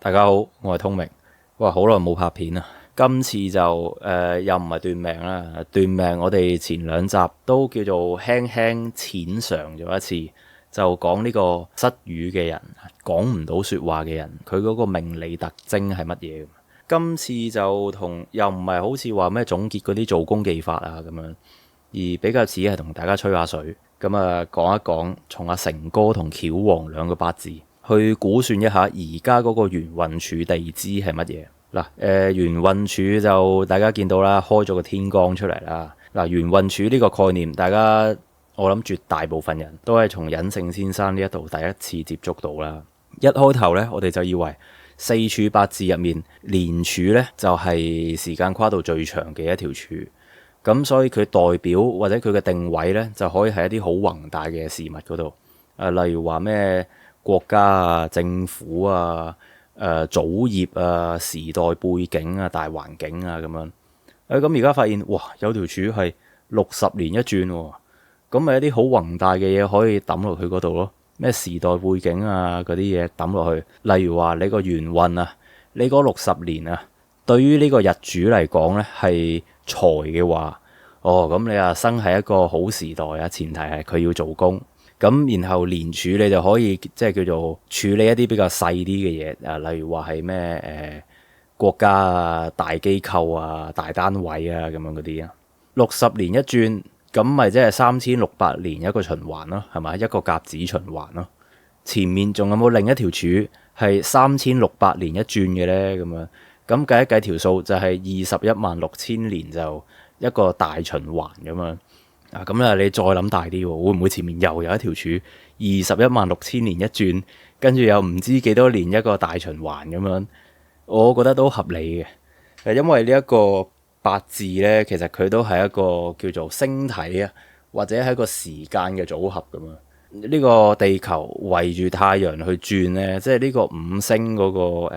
大家好，我係通明。哇，好耐冇拍片啦，今次就又唔係斷命啦，斷命我哋前兩集都叫做輕輕淺嘗咗一次，就講呢個失語嘅人，講唔到說話嘅人，佢嗰個命理特徵係乜嘢？今次就同又唔係好似話咩總結嗰啲做工技法啊咁樣，而比較似係同大家吹下水，咁講一講從阿成哥同橋王兩個八字去估算一下而家嗰個元運柱地支係乜嘢嗱？元運柱就大家見到啦，開咗個天光出嚟啦。嗱，元運柱呢個概念，大家我諗絕大部分人都係從隱性先生呢一度第一次接觸到啦。一開頭呢，我哋就以為四柱八字入面年柱呢就係時間跨度最長嘅一條柱，咁所以佢代表或者佢嘅定位呢，就可以係一啲好宏大嘅事物嗰度，例如話咩國家啊、政府啊、祖業啊、時代背景啊、大環境啊咁樣。咁而家發現哇，有條柱係60年一轉喎，咁咪一啲好宏大嘅嘢可以抌落去嗰度咯。咩時代背景啊嗰啲嘢抌落去，例如話你個元運啊，你嗰60年啊，對於呢個日主嚟講呢係財嘅話，咁你啊生喺一個好時代啊，前提係佢要做工。咁然後年柱你就可以即係叫做處理一啲比較細啲嘅嘢，例如話係咩國家啊、大機構啊、大單位啊咁樣嗰啲啊。60年一轉，咁咪即係3600年一個循環咯，係咪？一個甲子循環咯。前面仲有冇另一條柱係3600年一轉嘅呢？咁樣咁計一計條數就係216000年就一個大循環咁樣。咁你再諗大啲喎，會唔會前面又有一條柱216000年一轉，跟住又唔知幾多年一個大循環咁樣？我覺得都合理嘅，因為呢一個八字呢，其實佢都係一個叫做星體啊，或者係一個時間嘅組合咁樣。呢個地球圍住太陽去轉呢，即係呢個五星嗰個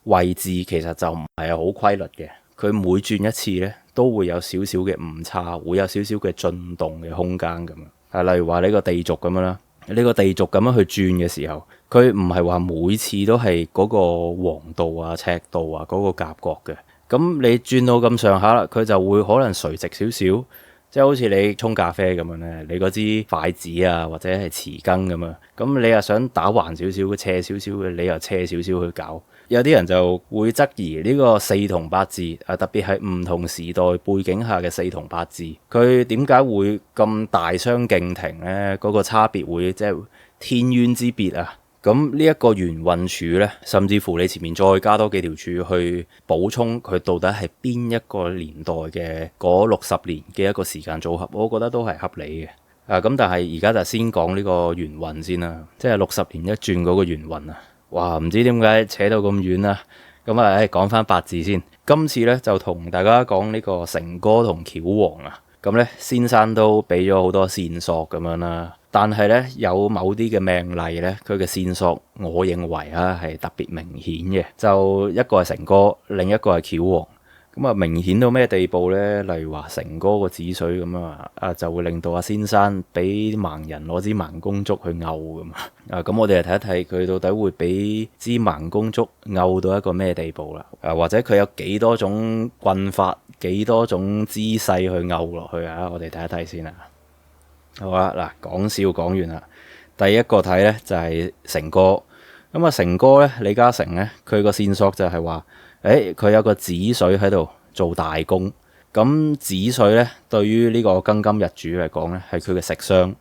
位置，其實就唔係好規律嘅。佢每轉一次呢，都會有少少嘅誤差，會有少少嘅進動嘅空間咁樣。例如話呢個地軸咁樣啦，呢個地軸咁樣去轉嘅時候，佢唔係話每次都係嗰個黃道啊、赤道啊嗰個夾角嘅。咁你轉到咁上下啦，佢就會可能垂直少少，即係好似你沖咖啡咁樣咧，你嗰支筷子啊或者係匙羹咁樣，咁你又想打橫少少、斜少少嘅，你又斜少少去搞。有啲人就會質疑呢個四同八字特別係唔同時代背景下嘅四同八字，佢點解會咁大相徑庭呢？嗰個差別會即係天淵之別啊！咁呢一個元運柱呢，甚至乎你前面再加多幾條柱去補充佢到底係邊一個年代嘅嗰60年嘅一個時間組合，我覺得都係合理嘅。咁但係而家就先講呢個元運先啦，即係60年一轉嗰個元運啊！哇，唔知點解扯到咁遠啦。咁講翻八字先。今次呢，就同大家講呢個成哥同橋王啊。咁呢，先生都俾咗好多線索咁樣啦。但係呢，有某啲嘅命例呢，佢嘅線索我認為係特別明顯嘅。就一個係成哥，另一個係橋王。咁明顯到咩地步呢？例如話成哥個子水咁就會令到阿先生俾盲人攞支盲公竹去勾咁咁我哋嚟睇一睇佢到底會俾支盲公竹勾到一個咩地步啦？或者佢有幾多種棍法，幾多種姿勢去勾落去啊？我哋睇一睇先啦。好啦，嗱，講笑講完啦。第一個睇呢，就係成哥。咁成哥呢，李嘉誠呢，佢個線索就係話，佢有個子水喺度做大功。咁子水呢，對於呢個庚金日主嚟講呢，係佢嘅食傷。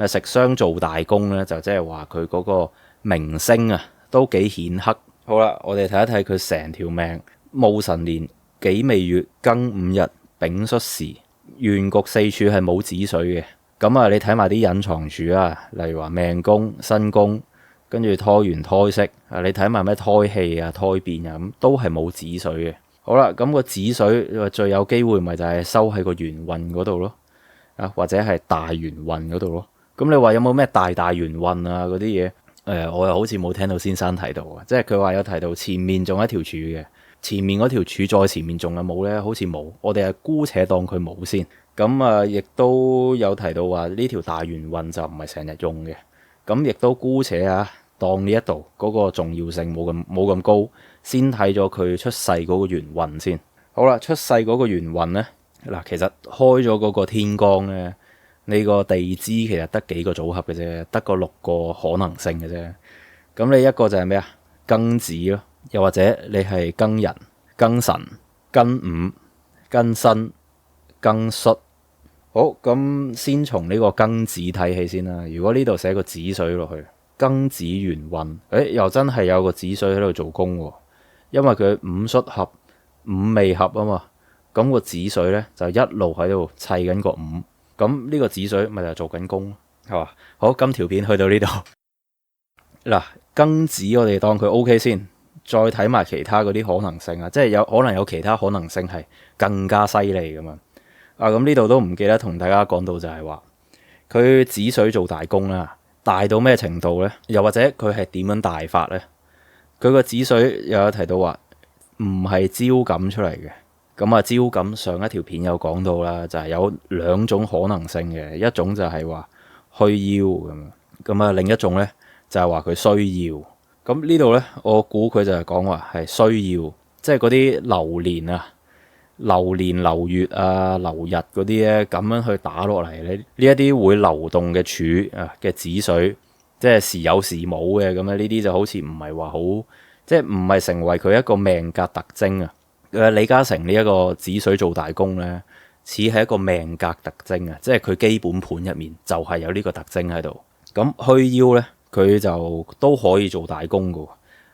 食傷做大功呢，就即係話佢嗰個名聲都幾顯赫。好啦，我哋睇一睇佢成條命。戊辰年己未月庚午日丙戌時，原局四柱係冇子水嘅。咁你睇埋啲隱藏柱例如話命宮、身宮，跟住胎元、胎息你睇埋咩胎氣胎變咁，都係冇子水嘅。好啦，咁個子水最有機會咪就係收喺個元運嗰度咯，或者係大元運嗰度咯。咁你話有冇咩大元運嗰啲嘢？我又好似冇聽到先生提到即係佢話有提到前面仲有一條柱嘅，前面嗰條柱再前面仲有冇呢？好似冇，我哋姑且當佢冇先。咁亦都有提到話呢條大元運就唔係成日用嘅，咁亦都姑且當呢一度嗰個重要性冇咁高，先睇咗佢出世嗰個元運先。好啦，出世嗰個元運咧，嗱，其實開咗嗰個天光咧，你個地支其實得幾個組合嘅啫，得個6個可能性嘅啫。咁你一個就係咩啊？庚子咯，又或者你係庚寅、庚辰、庚午、庚申、庚戌。好，咁先從呢個庚子睇起先啦。如果呢度寫個子水落去，庚子元運，又真係有個子水喺度做工喎，因為佢午戌合。午未合啊嘛，咁個子水咧就一路喺度砌緊個午，咁呢個子水咪就做緊工咯，係嘛？好，今條片去到呢度，嗱，庚子我哋當佢 OK 先，再睇埋其他嗰啲可能性啊，即係有可能有其他可能性係更加犀利噶嘛。咁呢度都唔記得同大家講到就係話，佢子水做大工啦，大到咩程度咧？又或者佢係點樣大法咧？佢個子水又有提到話，唔係招感出嚟嘅，咁啊招感上一條片有講到啦，就係有2種可能性嘅，一種就係話虛邀咁啊，另一種咧就係話佢需要。咁呢度咧，我估佢就係講話係需要，即係嗰啲流年啊、流年流月啊、流日嗰啲咧，咁樣去打落嚟咧，呢一啲會流動嘅柱啊嘅子水，即係時有時冇嘅咁啊，呢啲就好似唔係話好。即係唔係成為佢一個命格特徵啊？李嘉誠呢一個子水做大工咧，似係一個命格特徵啊！即係佢基本盤入面就係有呢個特徵喺度。咁虛邀咧，佢就都可以做大工噶，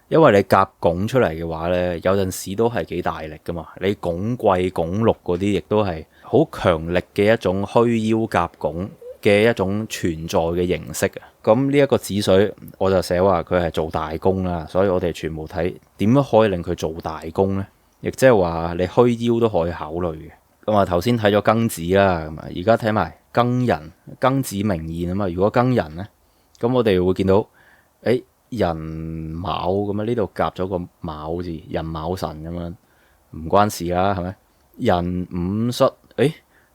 因為你夾拱出嚟嘅話咧，有陣時都係幾大力噶嘛。你拱貴拱祿嗰啲，亦都係好強力嘅一種虛邀夾拱嘅一種存在嘅形式啊！咁呢一個子水，我就寫話佢係做大工啦，所以我哋全部睇點樣可以令佢做大工呢？亦即係話你虛邀都可以考慮嘅。咁啊頭先睇咗庚子啦，咁啊而家睇埋庚寅，庚子明現啊嘛。如果庚寅呢，咁我哋會見到寅卯咁啊，呢度夾咗個卯字，寅卯辰咁樣，唔關事啦，係咪？寅午戌，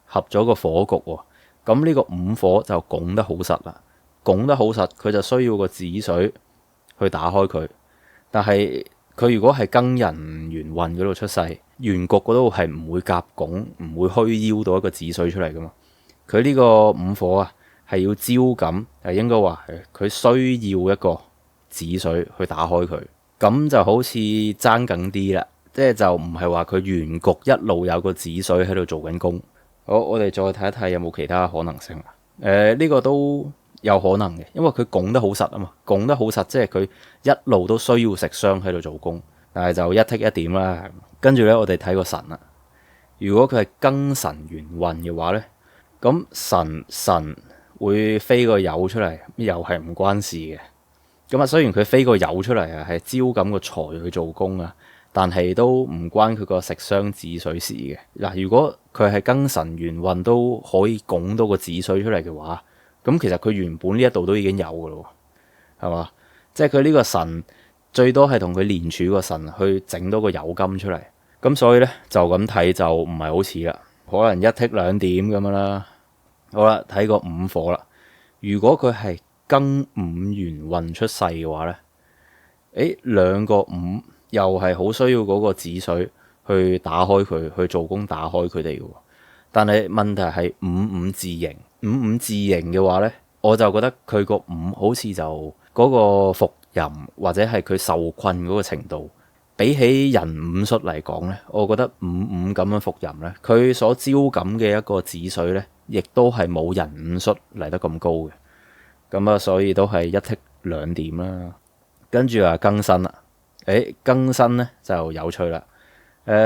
合咗個火局喎。咁呢個午火就拱得好實啦，拱得好實，佢就需要個子水去打開佢。但係佢如果係庚寅元運嗰度出世，元局嗰度係唔會夾拱，唔會虛邀到一個子水出嚟噶嘛。佢呢個午火啊，係要招感，係應該話佢需要一個子水去打開佢。咁就好似爭緊啲啦，即係就唔係話佢元局一路有個子水喺度做緊工。好，我哋再睇一睇有冇其他可能性啦。呢個都有可能嘅，因為佢拱得好實啊嘛，拱得好實，即係佢一路都需要食傷喺度做工，但係就一剔一點啦。跟住咧，我哋睇個辰啦。如果佢係庚辰元運嘅話咧，咁辰會飛個酉出嚟，又係唔關事嘅。咁啊，雖然佢飛個酉出嚟啊，係招緊個財去做工啊。但係都唔關佢個食傷子水事嘅。嗱，如果佢係庚辰元運都可以拱到個子水出嚟嘅話，咁其實佢原本呢一度都已經有噶咯，係嘛？即係佢呢個辰最多係同佢連柱個辰去整到個酉金出嚟。咁所以咧就咁睇就唔係好似啦，可能一剔兩點咁樣啦。好啦，睇個午火啦。如果佢係庚午元運出世嘅話咧，兩個午。又係好需要嗰個子水去打開佢，去做工打開佢哋嘅。但係問題係午字形，午字形嘅話呢，我就覺得佢個午好似就嗰個伏吟或者係佢受困嗰個程度，比起寅午戌嚟講呢，我覺得午咁樣伏吟呢，佢所招感嘅一個子水呢，亦都係冇寅午戌嚟得咁高嘅。咁啊，所以都係一剔兩點啦。跟住啊，庚申啦。庚申咧就有趣啦。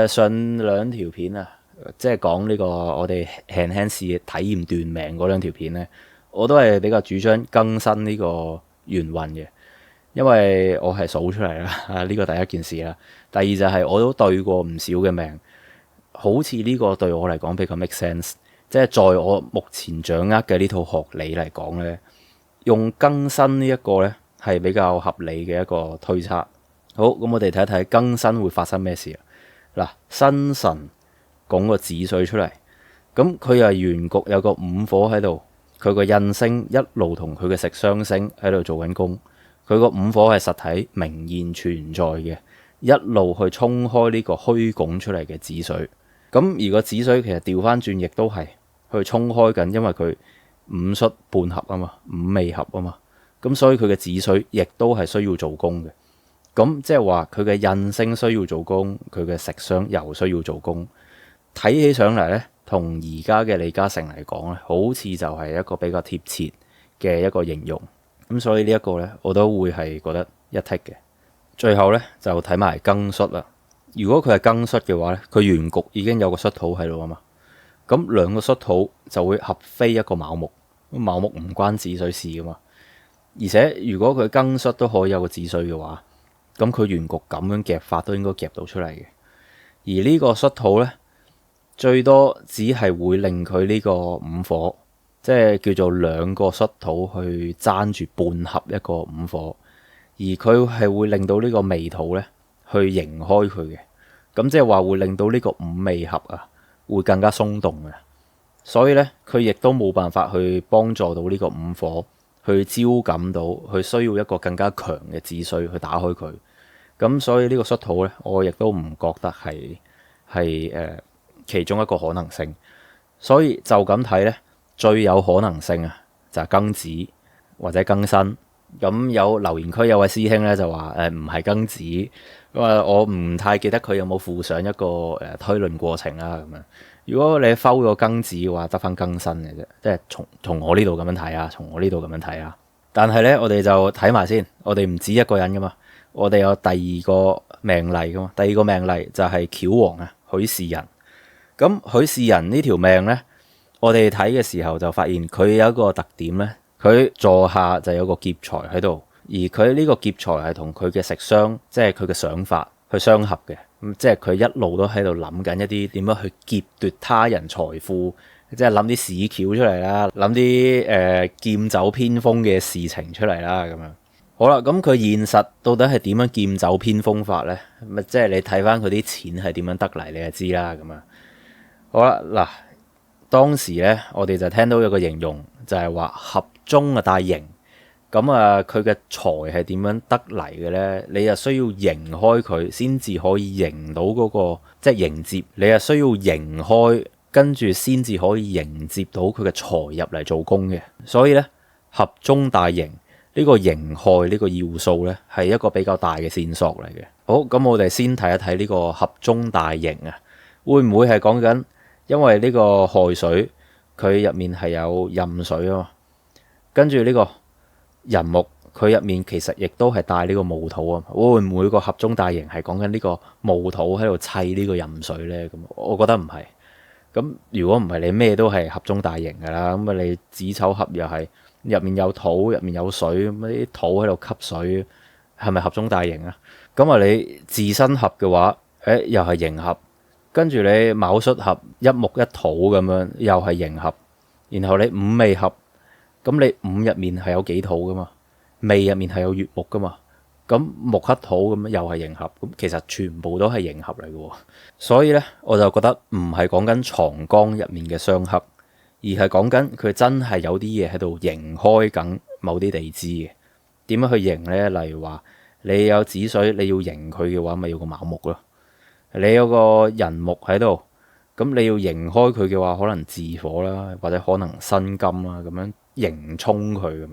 上兩條片啊，即係講呢個我哋輕輕試體驗斷命嗰兩條片咧，我都係比較主張庚申呢個元運嘅，因為我係數出嚟啦。呢個第一件事啦。第二就係我都對過唔少嘅命，好似呢個對我嚟講比較 make sense，即係在我目前掌握嘅呢套學理嚟講咧，用庚申呢一個咧係比較合理嘅一個推測。好，咁我哋睇一睇庚申會發生咩事啊？嗱，申辰拱個子水出嚟，咁佢又元局有個午火喺度，佢個印星一路同佢嘅食傷星喺度做緊工，佢佢個午火係實體明現存在嘅，一路去沖開呢個虛拱出嚟嘅子水。咁而個子水其實調翻轉亦都係去沖開緊，因為佢午戌半合啊嘛，午未合啊嘛，咁所以佢嘅子水亦都係需要做功嘅。咁即係話佢嘅印星需要做功，佢嘅食傷又需要做功。睇起上嚟咧，同而家嘅李嘉誠嚟講咧，好似就係一個比較貼切嘅一個形容。咁所以呢一個咧，我都會係覺得一剔嘅。最後咧就睇埋庚戌啦。如果佢係庚戌嘅話咧，佢原局已經有個戌土喺度啊嘛。咁兩個戌土就會合飛一個卯木，卯木唔關子水事噶嘛。而且如果佢庚戌都可以有個子水嘅話，咁佢原局咁樣夾法都應該夾到出嚟嘅。而呢個戌土咧，最多只係會令佢呢個午火，即係叫做兩個戌土去爭住半合一個午火，而佢係會令到呢個未土咧去迎開佢嘅。咁即係話會令到呢個午未合啊，會更加鬆動嘅。所以咧，佢亦都冇辦法去幫助到呢個午火去招感到，佢需要一個更加強嘅子水去打開佢。咁所以呢個戌土咧，我亦都唔覺得係其中一個可能性。所以就咁睇咧，最有可能性啊，就係庚子或者庚申。咁有留言區有位師兄咧就話唔係庚子，咁啊我唔太記得佢有冇附上一個推論過程啦咁樣。如果你摟個庚子嘅話，得翻庚申嘅啫，即係從我呢度咁樣睇啊，從我呢度咁樣睇啊。但係咧，我哋就睇埋先，我哋唔止一個人噶嘛，我哋有第二個命例噶嘛。第二個命例就係巧王啊，許氏仁。咁許氏仁呢條命咧，我哋睇嘅時候就發現佢有一個特點咧。佢座下就有個劫財喺度，而佢呢個劫財係同佢嘅食傷，即係佢嘅想法去相合嘅。咁即係佢一路都喺度諗緊一啲點樣去劫奪他人財富，即係諗啲屎橋出嚟啦，諗啲劍走偏鋒嘅事情出嚟啦咁樣。好啦，咁佢現實到底係點樣劍走偏鋒法咧？咪即係你睇翻佢啲錢係點樣得嚟，你就知啦咁樣。好啦，嗱，當時咧我哋就聽到有個形容，就係話合中啊帶刑，咁啊佢嘅財係點樣得嚟嘅咧？你又需要迎開佢先至可以迎到嗰個，即係迎接。你又需要迎開，跟住先至可以迎接到佢嘅財入嚟做工嘅。所以咧，合中帶刑呢個刑害呢個要素咧，係一個比較大嘅線索嚟嘅。好，咁我哋先睇一睇呢個合中帶刑啊，會唔會係講緊因為呢個亥水佢入面係有壬水啊嘛？跟住呢個寅木，佢入面其實亦都係帶呢個戊土啊。會唔會個合中帶刑係講緊呢個戊土喺度砌呢個壬水咧？咁我覺得唔係。咁如果唔係，你咩都係合中帶刑噶啦。咁啊，你子丑合又係入面有土，入面有水，咁啲土喺度吸水，係咪合中帶刑啊？咁啊，你自身合嘅話，又係刑合。跟住你卯戌合一木一土咁樣，又係刑合。然後你午未合。咁你午入面係有己土噶嘛，未入面係有乙木噶嘛，咁木克土咁又係刑合，咁其實全部都係刑合嚟嘅。所以咧，我就覺得唔係講緊藏缸入面嘅相克，而係講緊佢真係有啲嘢喺度刑開緊某啲地支嘅。點樣去刑咧？例如話你有子水，你要刑佢嘅話，咪要個卯木咯。你有個寅木喺度，咁你要刑開佢嘅話，可能巳火啦，或者可能辛金啦，咁樣。刑沖佢咁樣，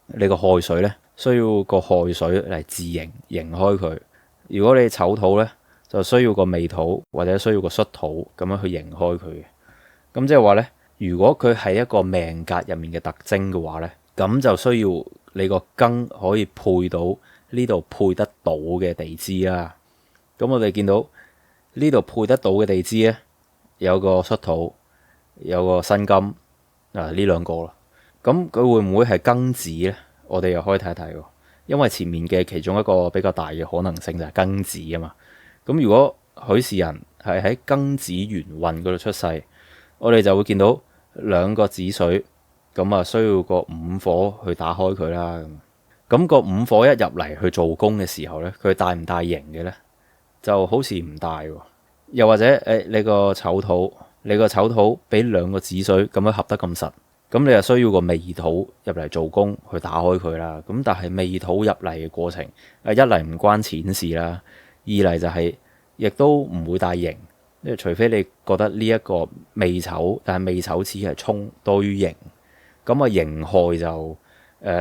你個亥水咧需要個亥水嚟自刑開佢。如果你丑土咧，就需要個未土或者需要個戌土咁樣去刑開佢嘅。咁即係話咧，如果佢係一個命格入面嘅特徵嘅話咧，咁就需要你個庚可以配到呢度配得到嘅地支啦。咁我哋見到呢度配得到嘅地支咧，有個戌土，有個辛金呢兩個啦。咁佢會唔會係庚子咧？我哋又可以睇一睇喎，因為前面嘅其中一個比較大嘅可能性就係庚子啊嘛。咁如果許氏仁係喺庚子元運嗰度出世，我哋就會見到兩個子水，咁啊需要個午火去打開佢啦。咁個午火一入嚟去做工嘅時候咧，佢帶唔帶刑嘅咧？就好似唔帶喎。又或者你個丑土俾兩個子水咁樣合得咁實。咁你就需要個未土入嚟做工去打開佢啦。咁但係未土入嚟嘅過程，一嚟唔關錢事啦，二嚟就係亦都唔會帶刑，因為除非你覺得呢一個未丑，但係未丑似係沖多於刑，咁啊刑害就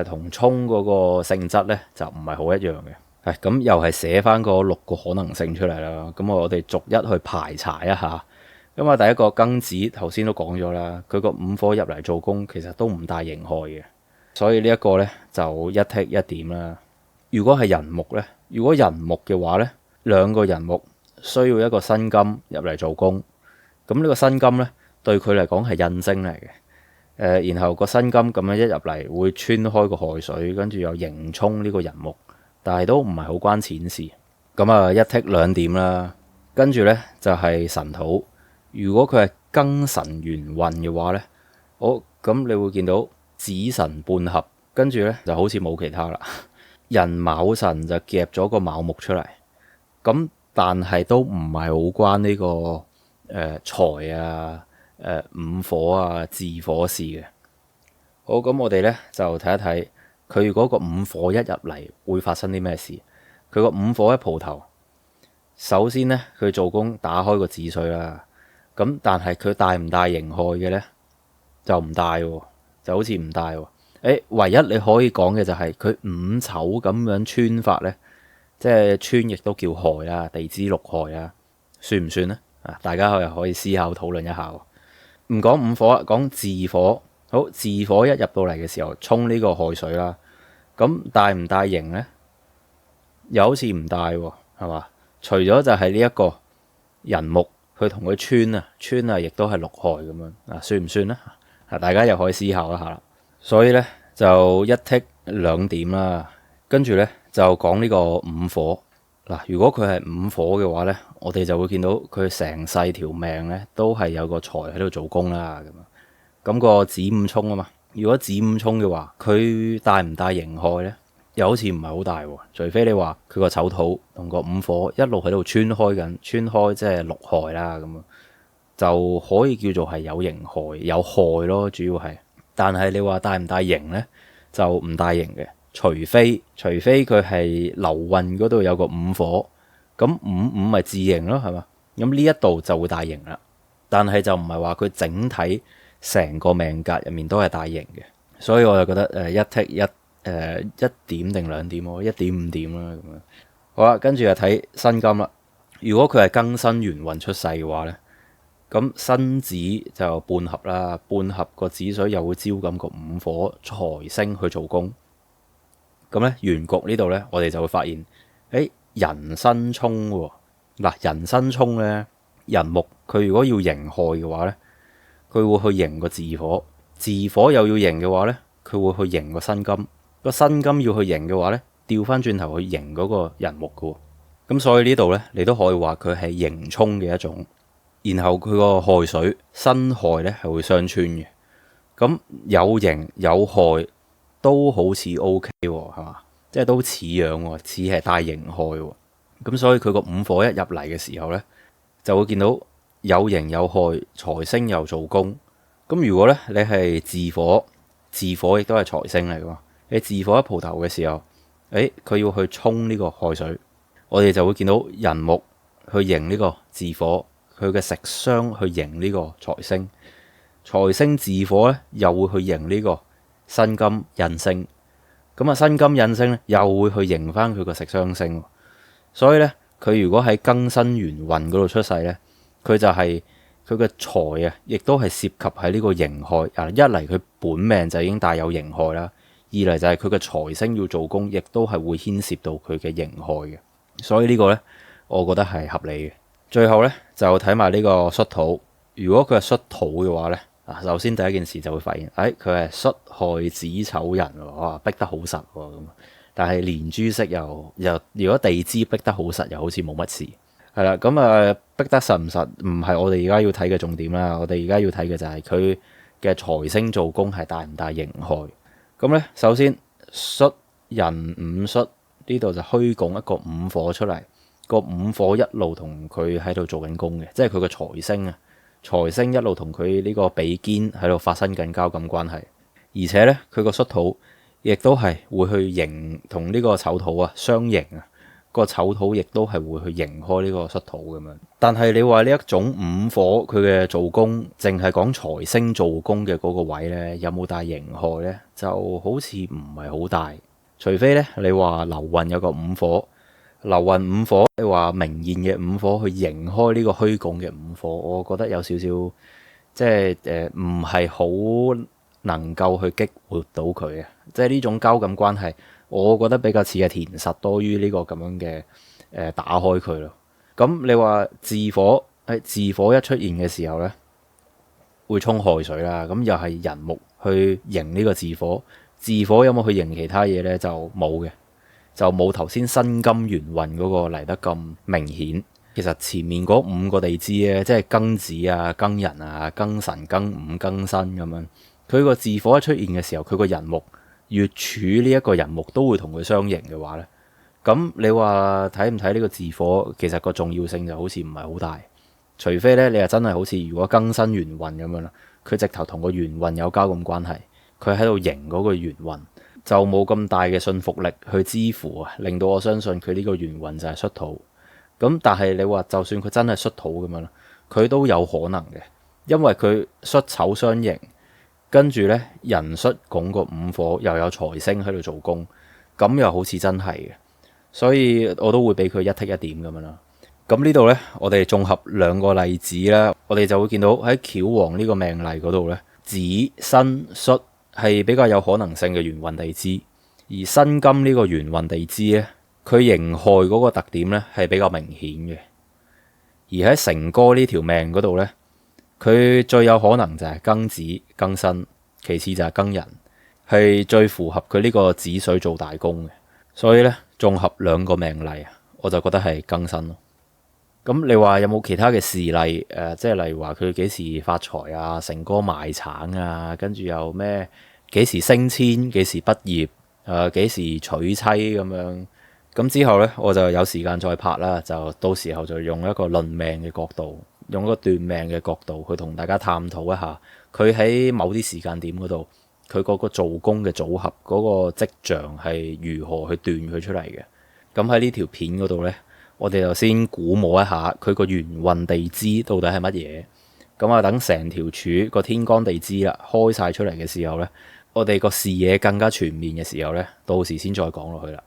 同沖嗰個性質咧就唔係好一樣嘅。咁又係寫翻嗰6個可能性出嚟啦。咁我哋逐一去排查一下。咁啊，第一個庚子頭先都講咗啦，佢個午火入嚟做工，其實都唔帶刑害嘅，所以呢一個咧就一剔一點啦。如果係寅木咧，如果寅木嘅話咧，2個寅木需要一個辛金入嚟做工，咁呢個辛金咧對佢嚟講係印星嚟嘅。然後個辛金咁樣一入嚟會穿開個亥水，跟住又刑沖呢個寅木，但係都唔係好關錢事。咁啊，一剔2點啦。跟住咧就係辰土。如果佢係庚辰元運嘅話咧，好，咁你會見到子辰半合，跟住咧就好似冇其他啦。寅卯辰就夾咗個卯木出嚟，咁但係都唔係好關呢個財啊、午火啊、巳火事嘅。好，咁我哋咧就睇一睇佢如果個午火一入嚟會發生啲咩事。佢個午火一蒲頭，首先咧佢做工打開個子水啦。咁但係佢帶唔帶刑害嘅咧？就唔帶喎，就好似唔帶喎。唯一你可以講嘅就係佢午丑咁樣穿法咧，即係穿亦都叫害啊，地支6害啊，算唔算咧？大家又可以思考討論一下喎。唔講午火，講巳火。好，巳火一入到嚟嘅時候，沖呢個亥水啦。咁帶唔帶刑咧？又好似唔帶喎，係嘛？除咗就係呢一個寅木。佢同佢穿啊，亦都係6害咁樣，算唔算咧？大家又可以思考一下啦。所以咧就一剔2點啦。跟住咧就講呢個午火嗱。如果佢係午火嘅話咧，我哋就會見到佢成世條命咧都係有個財喺度做工啦。咁個子午沖啊嘛。如果子午沖嘅話，佢帶唔帶刑害咧？又好似唔係好大喎，除非你話佢個丑土同個午火一路喺度穿開即係6害啦，咁就可以叫做係有刑害有害咯，主要係。但係你話帶唔帶刑咧，就唔帶刑嘅，除非佢係流運嗰度有個午火，咁午咪自刑咯，係嘛？咁呢一度就會帶刑啦，但係就唔係話佢整體成個命格入面都係帶刑嘅，所以我就覺得一剔一。1點定2點喎，1.5點啦咁樣。好啦，跟住就睇辛金啦。如果佢係庚申元運出世嘅話咧，咁辛子就半合啦，半合個子水又會招咁個午火財星去做工。咁咧原局呢度咧，我哋就會發現，寅申沖喎。嗱，寅申沖咧，寅木佢如果要刑害嘅話咧，佢會去刑個巳火，巳火又要刑嘅話咧，佢會去刑個辛金。個辛金要去刑嘅話咧，調翻轉頭去刑嗰個寅木嘅喎。咁所以呢度咧，你都可以話佢係刑沖嘅一種。然後佢個亥水辛亥咧係會相穿嘅。咁有刑有害都好似 OK 喎，係嘛？即係都似樣喎，似係帶刑害喎。咁所以佢個午火一入嚟嘅時候咧，就會見到有刑有害，財星又做工。咁如果咧你係巳火，巳火亦都係財星嚟㗎。你巳火一蒲頭嘅時候，佢要去沖呢個亥水，我哋就會見到寅木去刑呢個巳火，佢嘅食傷去刑呢個財星，財星巳火咧又會去刑呢個辛金印星，咁啊辛金印星咧又會去刑翻佢個食傷星，所以咧佢如果喺庚申元運嗰度出世咧，佢就係佢嘅財啊，亦都係涉及喺呢個刑害啊。一嚟佢本命就已經帶有刑害啦。二嚟就係佢嘅財星要做工，亦都係會牽涉到佢嘅刑害嘅，所以呢個呢，我覺得係合理嘅。最後呢，就睇埋呢個戌土，如果佢係戌土嘅話呢，首先第一件事就會發現，佢係戌亥子丑寅，哇，逼得好實喎咁。但係連珠式又如果地支逼得好實，又好似冇乜事，係啦。咁逼得實唔實，唔係我哋而家要睇嘅重點啦。我哋而家要睇嘅就係佢嘅財星做工係帶唔帶刑害。咁咧，首先戌寅午戌呢度就虛拱一個午火出嚟，個午火一路同佢喺度做緊工嘅，即係佢個財星啊，財星一路同佢呢個比肩喺度發生緊交感關係，而且咧佢個戌土亦都係會去刑同呢個丑土啊相刑啊，個丑土亦都係會去刑開呢個戌土咁樣。但係你話呢一種午火佢嘅做宮，淨係講財星做宮嘅嗰個位咧，有冇帶刑害咧？就好似唔係好大，除非咧你話流運有個午火，流運午火，你話明現嘅午火去刑開呢個虛拱嘅午火，我覺得有少少即係唔係好能夠去激活到佢啊！即係呢種交感關係，我覺得比較似係填實多於呢個咁樣嘅打開佢咯。咁你話巳火喺巳火一出現嘅時候咧，會沖亥水啦。咁又係人木去刑呢個巳火，巳火有冇去刑其他嘢咧？就冇嘅，就冇頭先辛金元運嗰個嚟得咁明顯。其實前面嗰5個地支咧，即係庚子啊、庚寅啊、庚辰、庚午、庚申咁樣，佢個巳火一出現嘅時候，佢個人木月柱呢一個人木都會同佢相刑嘅話咧，咁你話睇唔睇呢個巳火？其實個重要性就好似唔係好大，除非咧你係真係好似如果庚申元運咁樣啦，佢直頭同個元運有交咁關係，佢喺度刑嗰個元運，就冇咁大嘅信服力去支付啊，令到我相信佢呢個元運就係戌土。咁但係你話就算佢真係戌土咁樣啦，佢都有可能嘅，因為佢戌丑相刑，跟住咧壬戌拱個午火又有財星喺度做工，咁又好似真係嘅，所以我都會俾佢一剔一點咁樣啦。咁呢度咧，我哋綜合2個例子啦，我哋就會見到喺翹王呢個命例嗰度咧，子申戌係比較有可能性嘅元運地支，而辛金呢個元運地支咧，佢刑害嗰個特點咧係比較明顯嘅。而喺成哥呢條命嗰度咧，佢最有可能就係庚子、庚申，其次就係庚寅，係最符合佢呢個子水做大功嘅。所以咧，綜合2個命例啊，我就覺得係庚申咯。咁你話有冇其他嘅事例？即係例如話佢幾時發財啊，成哥賣橙啊，跟住又咩幾時升遷、幾時畢業、幾時娶妻咁樣。咁之後咧，我就有時間再拍啦，就到時候就用一個論命嘅角度，用一個斷命嘅角度去同大家探討一下，佢喺某啲時間點嗰度，佢嗰個做工嘅組合嗰個跡象係如何去斷佢出嚟嘅。咁喺呢條片嗰度咧，我哋就先估摸一下佢個元運地支到底係乜嘢。咁啊，等成條柱個天干地支啦開晒出嚟嘅時候咧，我哋個視野更加全面嘅時候咧，到時先再講落去啦。